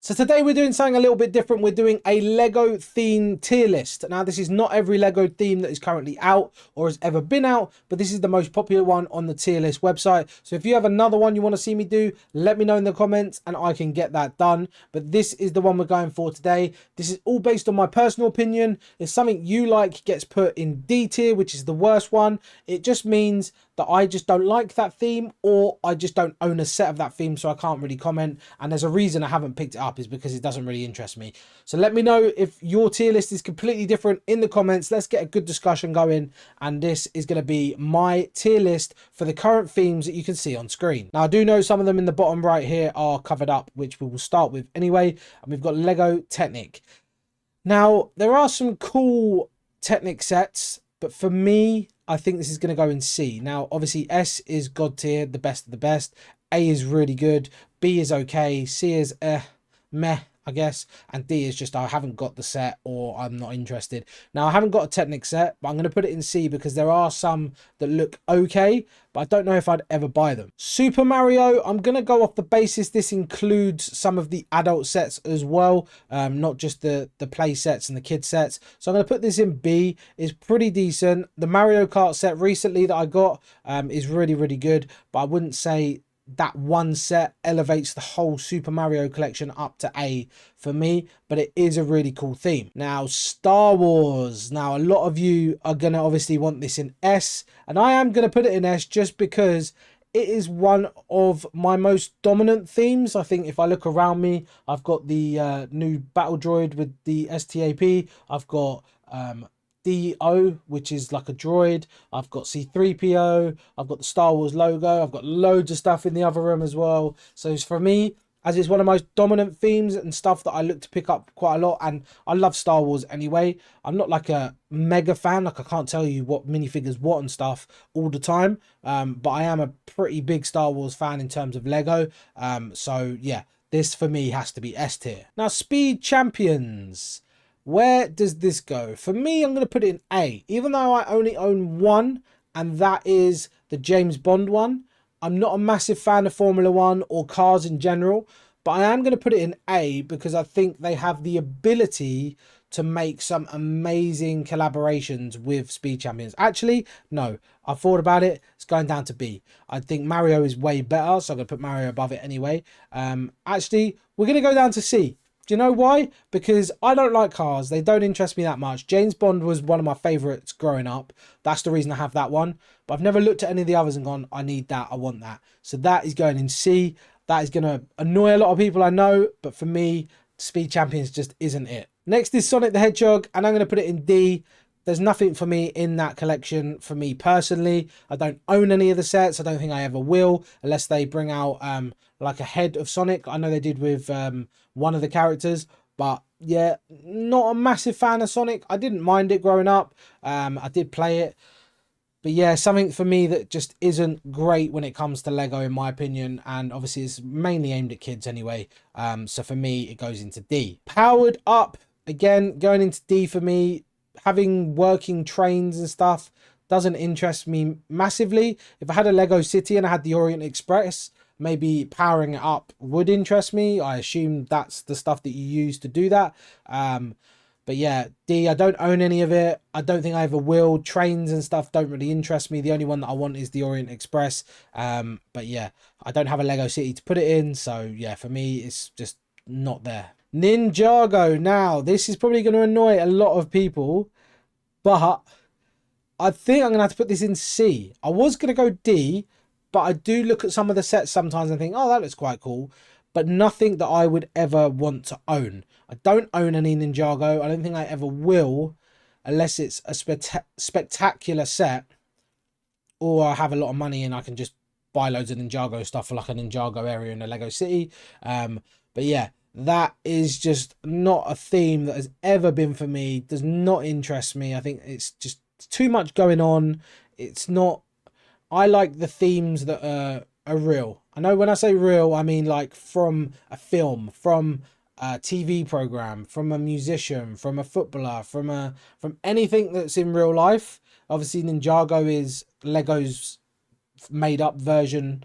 So today we're doing something a little bit different. We're doing a Lego theme tier list. Now this is not every Lego theme that is currently out or has ever been out, but this is the most popular one on the tier list website. So if you have another one you want to see me do, let me know in the comments and I can get that done. But this is the one we're going for today. This is all based on my personal opinion. If something you like gets put in D tier, which is the worst one, it just means that I just don't like that theme, or I just don't own a set of that theme, so I can't really comment. And there's a reason I haven't picked it up, is because it doesn't really interest me. So let me know if your tier list is completely different in the comments. Let's get a good discussion going, and this is going to be my tier list for the current themes that you can see on screen. Now I do know some of them in the bottom right here are covered up, which we will start with anyway, and we've got Lego Technic. Now there are some cool Technic sets, but for me, I think this is going to go in C. Now, obviously, S is God tier, the best of the best. A is really good. B is okay. C is meh, I guess. And D is just I haven't got the set, or I'm not interested. Now, I haven't got a Technic set, but I'm going to put it in C because there are some that look okay, but I don't know if I'd ever buy them. Super Mario, I'm going to go off the basis this includes some of the adult sets as well, not just the play sets and the kid sets. So I'm going to put this in B. It's pretty decent. The Mario Kart set recently that I got is really, really good, but I wouldn't say that one set elevates the whole Super Mario collection up to A for me, but it is a really cool theme. Now, Star Wars. Now, a lot of you are going to obviously want this in S, and I am going to put it in S just because it is one of my most dominant themes. I think if I look around me, I've got the new battle droid with the STAP. I've got DO, which is like a droid. I've got C3PO. I've got the Star Wars logo. I've got loads of stuff in the other room as well. So for me, as it's one of the most dominant themes and stuff that I look to pick up quite a lot, and I love Star Wars anyway. I'm not like a mega fan, like I can't tell you what minifigures what and stuff all the time, but I am a pretty big Star Wars fan in terms of Lego. So yeah, this for me has to be S tier. Now, Speed Champions. Where does this go? For me, I'm going to put it in A. Even though I only own one, and that is the James Bond one. I'm not a massive fan of Formula 1 or cars in general, but I am going to put it in A because I think they have the ability to make some amazing collaborations with Speed Champions. Actually, no, I thought about it. It's going down to B. I think Mario is way better, so I'm going to put Mario above it anyway. Actually, we're going to go down to C. Do you know why? Because I don't like cars. They don't interest me that much. James Bond was one of my favourites growing up. That's the reason I have that one. But I've never looked at any of the others and gone, I need that, I want that. So that is going in C. That is going to annoy a lot of people, I know. But for me, Speed Champions just isn't it. Next is Sonic the Hedgehog, and I'm going to put it in D. There's nothing for me in that collection for me personally. I don't own any of the sets. I don't think I ever will, unless they bring out like a head of Sonic. I know they did with one of the characters, but yeah, not a massive fan of Sonic. I didn't mind it growing up. I did play it, but yeah, something for me that just isn't great when it comes to Lego, in my opinion. And obviously it's mainly aimed at kids anyway. So for me, it goes into D. Powered Up, again, going into D for me. Having working trains and stuff doesn't interest me massively. If I had a Lego City and I had the Orient Express, maybe powering it up would interest me. I assume that's the stuff that you use to do that. But yeah, D, I don't own any of it. I don't think I ever will. Trains and stuff don't really interest me. The only one that I want is the Orient Express. But yeah, I don't have a Lego City to put it in. So yeah, for me, it's just not there. Ninjago. Now, this is probably going to annoy a lot of people, but I think I'm going to have to put this in C. I was going to go D, but I do look at some of the sets sometimes and think, oh, that looks quite cool, but nothing that I would ever want to own. I don't own any Ninjago. I don't think I ever will, unless it's a spectacular set, or I have a lot of money and I can just buy loads of Ninjago stuff for like a Ninjago area in a Lego City. But yeah, that is just not a theme that has ever been for me. Does not interest me. I think it's just too much going on. It's not. I like the themes that are real. I know when I say real, I mean like from a film, from a TV program, from a musician, from a footballer, from anything that's in real life. Obviously, Ninjago is Lego's made up version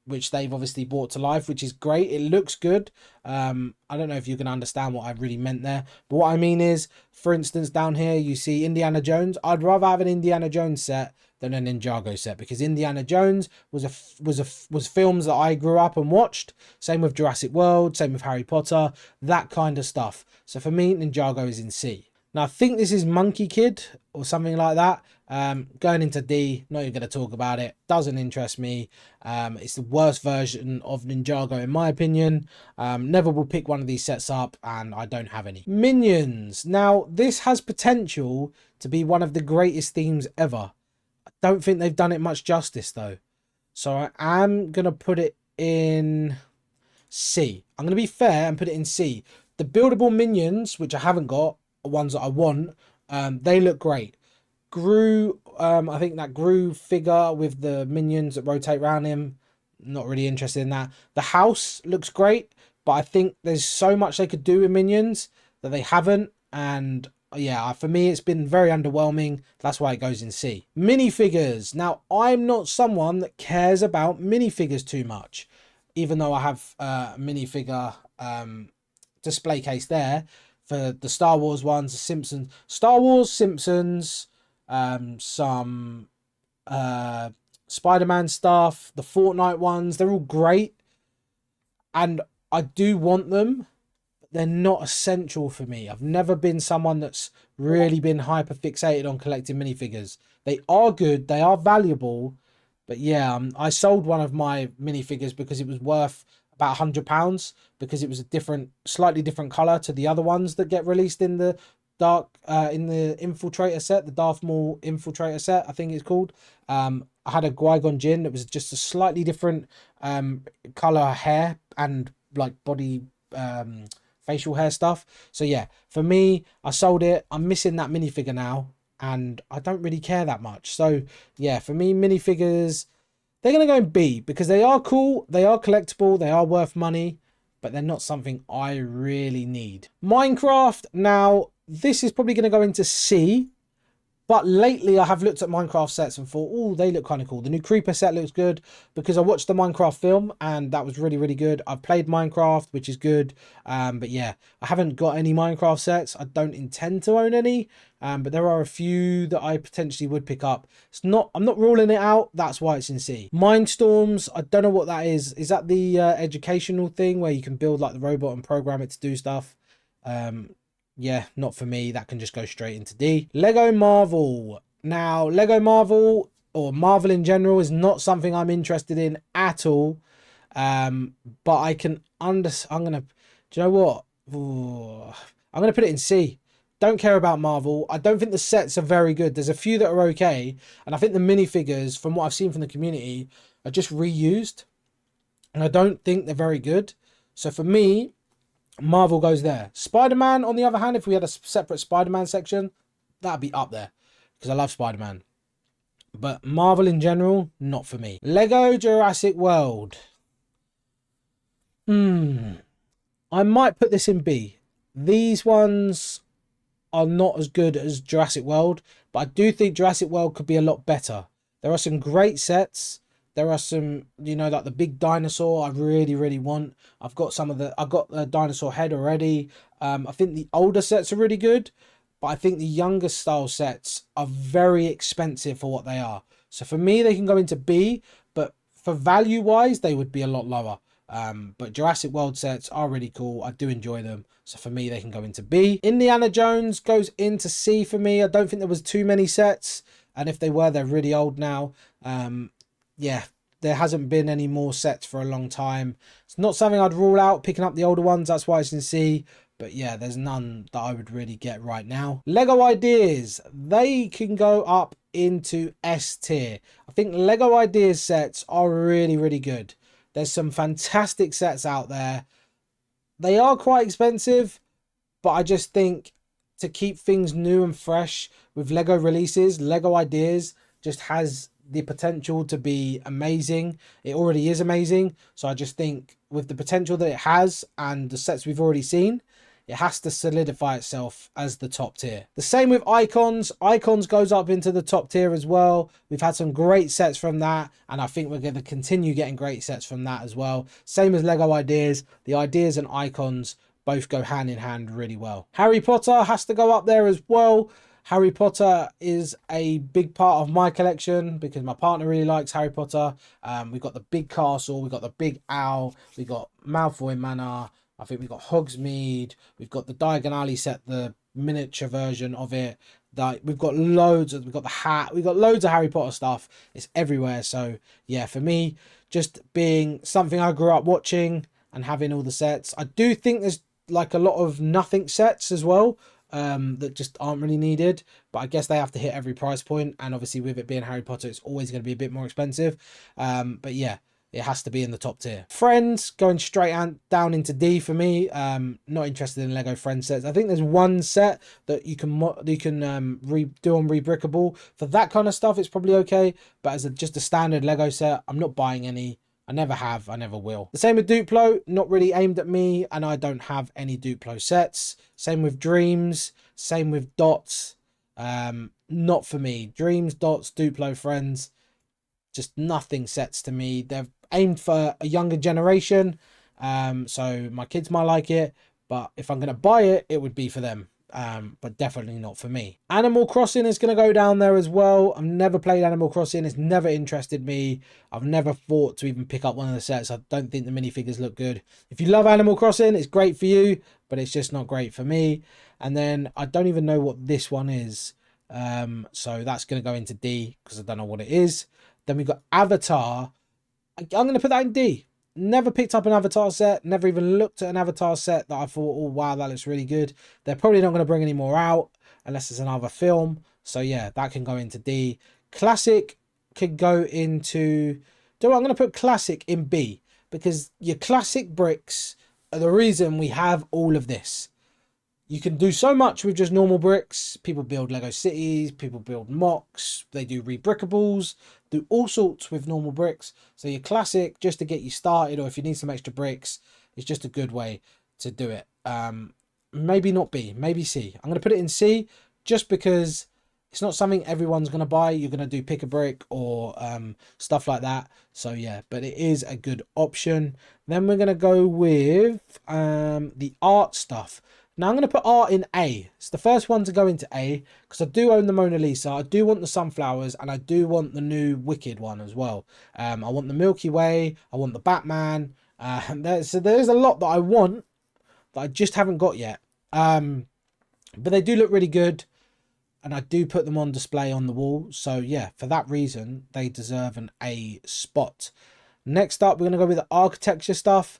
which they've obviously brought to life, which is great. It looks good. I don't know if you can understand what I really meant there, but what I mean is, for instance, down here you see Indiana Jones. I'd rather have an Indiana Jones set than a Ninjago set, because Indiana Jones was films that I grew up and watched. Same with Jurassic World, same with Harry Potter, that kind of stuff. So for me, Ninjago is in C. Now I think this is Monkey Kid or something like that. Going into D, not even going to talk about it. Doesn't interest me. It's the worst version of Ninjago in my opinion. Never will pick one of these sets up, and I don't have any. Minions. Now this has potential to be one of the greatest themes ever. I don't think they've done it much justice though. So I am going to put it in C. I'm going to be fair and put it in C. The buildable minions, which I haven't got, are ones that I want. They look great. Gru, I think that Gru figure with the minions that rotate around him, not really interested in that. The house looks great, but I think there's so much they could do with minions that they haven't, and yeah, for me it's been very underwhelming. That's why it goes in C. Minifigures. Now I'm not someone that cares about minifigures too much, even though I have a minifigure display case there for the Star Wars ones, the Simpsons, Star Wars, Simpsons, some Spider-Man stuff, the Fortnite ones. They're all great, and I do want them, but they're not essential for me. I've never been someone that's really been hyper fixated on collecting minifigures. They are good, they are valuable, but yeah, I sold one of my minifigures because it was worth about £100, because it was a different, slightly different color to the other ones that get released in the in the Infiltrator set, the Darth Maul Infiltrator set, I think it's called. I had a Qui-Gon Jinn that was just a slightly different color hair and like body facial hair stuff. So yeah, for me, I sold it. I'm missing that minifigure now, and I don't really care that much. So yeah, for me, minifigures, they're going to go in B, because they are cool, they are collectible, they are worth money, but they're not something I really need. Minecraft. Now this is probably going to go into C, but lately I have looked at Minecraft sets and thought, oh, they look kind of cool. The new Creeper set looks good, because I watched the Minecraft film and that was really, really good. I've played Minecraft, which is good. But yeah, I haven't got any Minecraft sets. I don't intend to own any, but there are a few that I potentially would pick up. I'm not ruling it out. That's why it's in C. Mindstorms, I don't know what that is. Is that the educational thing where you can build like the robot and program it to do stuff? Yeah, not for me. That can just go straight into D. Lego Marvel. Now, Lego Marvel, or Marvel in general, is not something I'm interested in at all. But I can understand. Do you know what? Ooh, I'm going to put it in C. Don't care about Marvel. I don't think the sets are very good. There's a few that are okay. And I think the minifigures, from what I've seen from the community, are just reused. And I don't think they're very good. So for me, Marvel goes there. Spider-Man, on the other hand, if we had a separate Spider-Man section, that'd be up there, because I love Spider-Man. But Marvel in general, not for me. Lego Jurassic World. I might put this in B. These ones are not as good as Jurassic World, but I do think Jurassic World could be a lot better. There are some great sets. There are some, you know, like the big dinosaur I really, really want. I've got the dinosaur head already. I think the older sets are really good, but I think the younger style sets are very expensive for what they are. So for me, they can go into B, but for value wise, they would be a lot lower. But Jurassic World sets are really cool. I do enjoy them. So for me, they can go into B. Indiana Jones goes into C for me. I don't think there was too many sets. And if they were, they're really old now. Yeah, there hasn't been any more sets for a long time. It's not something I'd rule out, picking up the older ones. That's why it's in C. But yeah, there's none that I would really get right now. Lego Ideas, they can go up into S tier. I think Lego Ideas sets are really, really good. There's some fantastic sets out there. They are quite expensive, but I just think to keep things new and fresh with Lego releases, Lego Ideas just has the potential to be amazing. It already is amazing. So I just think with the potential that it has and the sets we've already seen, it has to solidify itself as the top tier. The same with icons. Icons goes up into the top tier as well. We've had some great sets from that, and I think we're going to continue getting great sets from that as well. Same as Lego ideas. The ideas and icons both go hand in hand really well. Harry Potter has to go up there as well. Harry Potter is a big part of my collection because my partner really likes Harry Potter. We've got the big castle, we've got the big owl, we've got Malfoy Manor, I think we've got Hogsmeade, we've got the Diagon Alley set, the miniature version of it. We've got loads of, we've got the hat, we've got loads of Harry Potter stuff. It's everywhere. So yeah, for me, just being something I grew up watching and having all the sets. I do think there's like a lot of nothing sets as well that just aren't really needed, but I guess they have to hit every price point, and obviously with it being Harry Potter, it's always going to be a bit more expensive. But yeah, it has to be in the top tier. Friends going straight down into D for me. Not interested in Lego Friends sets. I think there's one set that you can do on Rebrickable. For that kind of stuff, it's probably okay, but as just a standard Lego set, I'm not buying any. I never have, I never will. The same with Duplo, not really aimed at me, and I don't have any Duplo sets. Same with Dreams, same with Dots. Not for me. Dreams, Dots, Duplo, Friends, just nothing sets to me. They're aimed for a younger generation, so my kids might like it, but if I'm going to buy it, it would be for them. But definitely not for me. Animal Crossing is going to go down there as well. I've never played Animal Crossing. It's never interested me. I've never thought to even pick up one of the sets. I don't think the minifigures look good. If you love Animal Crossing, it's great for you, but it's just not great for me. And then I don't even know what this one is. So that's going to go into D because I don't know what it is. Then we've got Avatar. I'm going to put that in D. Never picked up an Avatar set, never even looked at an Avatar set that I thought, oh wow, that looks really good. They're probably not going to bring any more out unless it's another film. So yeah, that can go into D. Classic could go into, I'm going to put classic in B, because your classic bricks are the reason we have all of this. You can do so much with just normal bricks. People build Lego cities, people build mocks, they do rebrickables, do all sorts with normal bricks. So your classic, just to get you started, or if you need some extra bricks, it's just a good way to do it. Maybe not B, maybe C. I'm going to put it in C just because it's not something everyone's going to buy. You're going to do pick a brick or stuff like that. So yeah, but it is a good option. Then we're going to go with the art stuff. Now I'm going to put art in A. It's the first one to go into A because I do own the Mona Lisa. I do want the sunflowers, and I do want the new Wicked one as well. I want the Milky Way. I want the Batman. So there's a lot that I want that I just haven't got yet. But they do look really good, and I do put them on display on the wall. So yeah, for that reason, they deserve an A spot. Next up, we're going to go with the architecture stuff.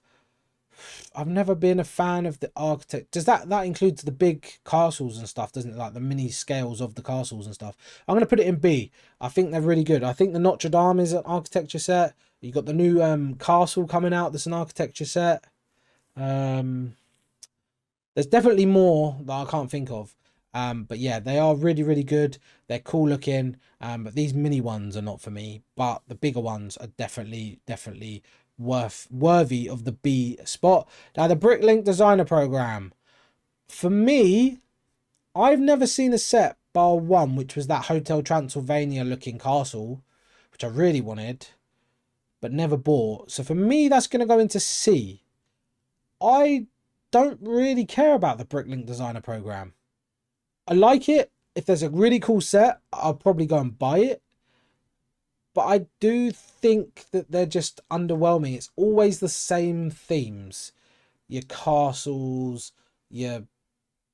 I've never been a fan of the architect. Does that includes the big castles and stuff, doesn't it? Like the mini scales of the castles and stuff. I'm going to put it in B. I think they're really good. I think the Notre Dame is an architecture set. You got the new castle coming out that's an architecture set. There's definitely more that I can't think of. But yeah, they are really, really good. They're cool looking. But these mini ones are not for me. But the bigger ones are definitely worthy of the B spot. Now the Bricklink designer program, for me, I've never seen a set bar one, which was that Hotel Transylvania looking castle, which I really wanted but never bought. So for me, that's going to go into C. I don't really care about the Bricklink designer program. I like it. If there's a really cool set, I'll probably go and buy it. But I do think that they're just underwhelming. It's always the same themes. Your castles, your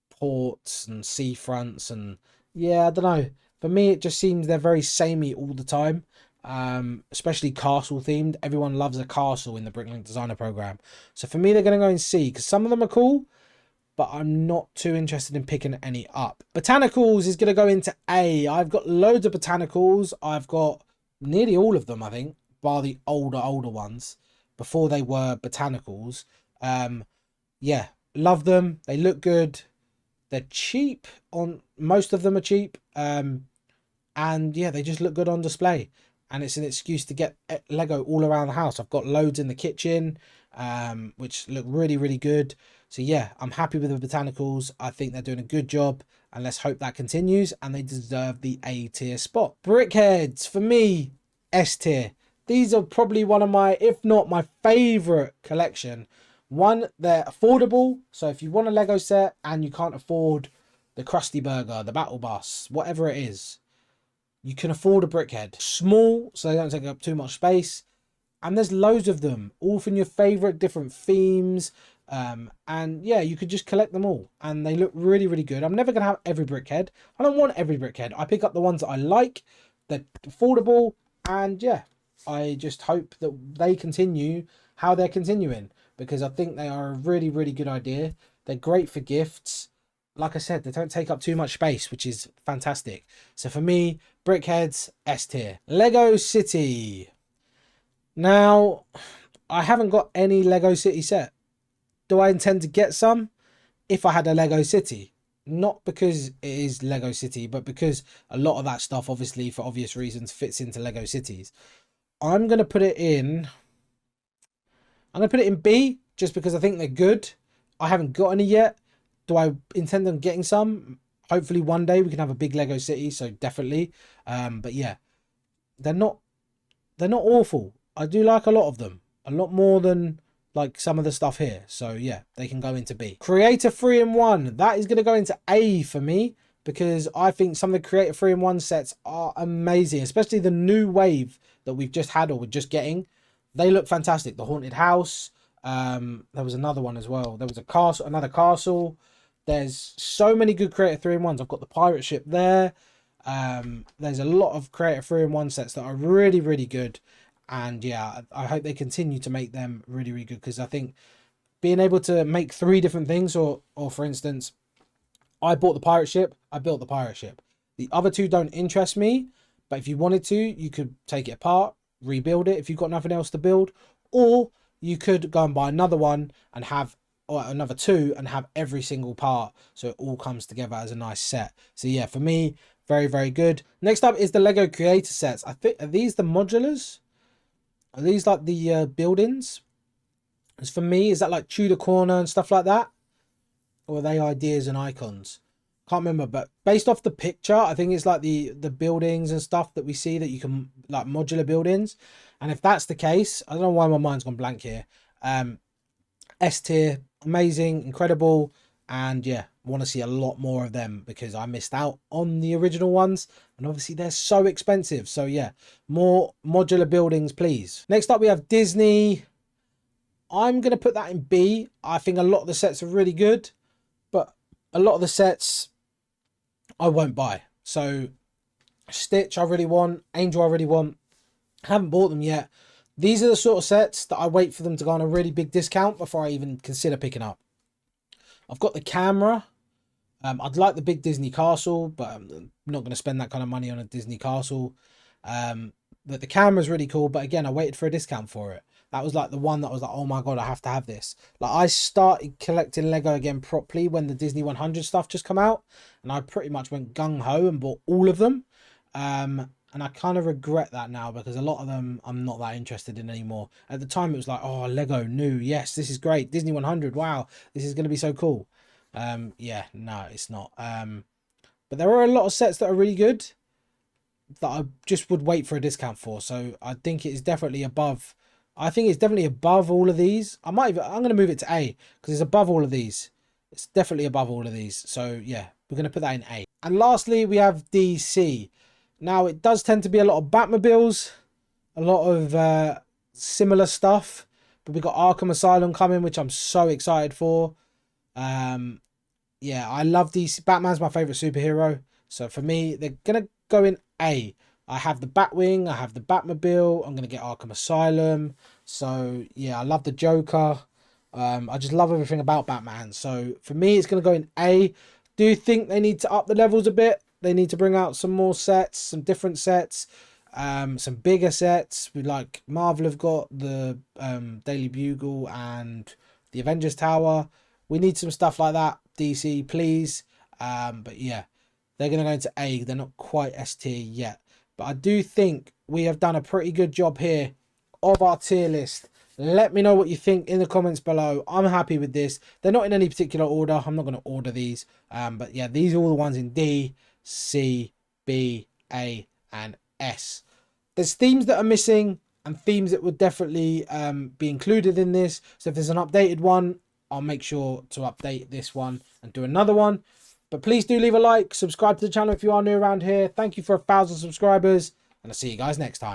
ports and seafronts, and yeah, I don't know. For me, it just seems they're very samey all the time. Especially castle themed. Everyone loves a castle in the Bricklink designer program. So for me, they're going to go in C because some of them are cool, but I'm not too interested in picking any up. Botanicals is going to go into A. I've got loads of botanicals. I've got nearly all of them, I think, bar the older ones before they were botanicals. Yeah, love them. They look good. They're cheap. On most of them are cheap. And yeah, they just look good on display. And it's an excuse to get Lego all around the house. I've got loads in the kitchen, which look really, really good. So yeah, I'm happy with the botanicals. I think they're doing a good job, and let's hope that continues, and they deserve the A tier spot. Brickheads, for me, S tier. These are probably one of my, if not my favorite collection. One, they're affordable. So if you want a Lego set and you can't afford the Krusty Burger, the Battle Bus, whatever it is, you can afford a brickhead. Small, so they don't take up too much space. And there's loads of them, all from your favorite different themes. And yeah, you could just collect them all, and they look really, really good. I'm never gonna have every brickhead. I don't want every brickhead. I pick up the ones that I like, they're affordable, and yeah, I just hope that they continue how they're continuing, because I think they are a really, really good idea. They're great for gifts. Like I said, they don't take up too much space, which is fantastic. So for me, brickheads, S tier. Lego City. Now, I haven't got any Lego City set. Do I intend to get some if I had a Lego City? Not because it is Lego City, but because a lot of that stuff, obviously, for obvious reasons, fits into Lego Cities. I'm going to put it in... I'm going to put it in B, just because I think they're good. I haven't got any yet. Do I intend on getting some? Hopefully one day we can have a big Lego City, so definitely. But yeah, they're not awful. I do like a lot of them. A lot more than like some of the stuff here. So yeah, they can go into B. Creator 3-in-1. That is going to go into A for me, because I think some of the Creator 3-in-1 sets are amazing. Especially the new wave that we've just had, or we're just getting. They look fantastic. The Haunted House. There was another one as well. There was a castle, another castle. There's so many good Creator 3-in-1s. I've got the pirate ship there. There's a lot of Creator 3-in-1 sets that are really, really good. And yeah, I hope they continue to make them really, really good, because I think being able to make 3 different things, or for instance, I bought the pirate ship, I built the pirate ship. The other 2 don't interest me, but if you wanted to, you could take it apart, rebuild it if you've got nothing else to build, or you could go and buy another one and have, or another 2 and have every single part, so it all comes together as a nice set. So yeah, for me, very, very good. Next up is the Lego Creator sets. I think, are these the modulars? Are these like the buildings? As for me, is that like Tudor Corner and stuff like that? Or are they ideas and icons? Can't remember, but based off the picture, I think it's like the buildings and stuff that we see, that you can, like modular buildings. And if that's the case, I don't know why my mind's gone blank here. S tier, amazing, incredible. And yeah, want to see a lot more of them, because I missed out on the original ones, and obviously they're so expensive. So yeah, more modular buildings, please. Next up, we have Disney. I'm going to put that in B. I think a lot of the sets are really good, but a lot of the sets I won't buy. So Stitch I really want, Angel I really want. Haven't bought them yet. These are the sort of sets that I wait for them to go on a really big discount before I even consider picking up. I've got the camera. I'd like the big Disney castle, but I'm not going to spend that kind of money on a Disney castle. But the camera's really cool. But again, I waited for a discount for it. That was like the one that was like, oh my God, I have to have this. Like, I started collecting Lego again properly when the Disney 100 stuff just come out. And I pretty much went gung-ho and bought all of them. And I kind of regret that now, because a lot of them I'm not that interested in anymore. At the time, it was like, oh, Lego new. Yes, this is great. Disney 100. Wow, this is going to be so cool. Yeah, no, it's not. But there are a lot of sets that are really good that I just would wait for a discount for. So I think it is definitely above. I think it's definitely above all of these. I'm going to move it to A, because it's above all of these. It's definitely above all of these. So yeah, we're going to put that in A. And lastly, we have DC. Now, it does tend to be a lot of Batmobiles, a lot of similar stuff. But we've got Arkham Asylum coming, which I'm so excited for. Yeah, I love DC. Batman's my favourite superhero. So for me, they're going to go in A. I have the Batwing. I have the Batmobile. I'm going to get Arkham Asylum. So yeah, I love the Joker. I just love everything about Batman. So for me, it's going to go in A. Do you think they need to up the levels a bit? They need to bring out some more sets, some different sets, some bigger sets. We like Marvel have got the Daily Bugle and the Avengers Tower. We need some stuff like that. DC, please. But yeah, they're going to go into A. They're not quite S tier yet. But I do think we have done a pretty good job here of our tier list. Let me know what you think in the comments below. I'm happy with this. They're not in any particular order. I'm not going to order these. But yeah, these are all the ones in D, C, B, A, and S. There's themes that are missing and themes that would definitely be included in this. So if there's an updated one, I'll make sure to update this one and do another one. But please do leave a like, subscribe to the channel if you are new around here. Thank you for 1,000 subscribers, and I'll see you guys next time.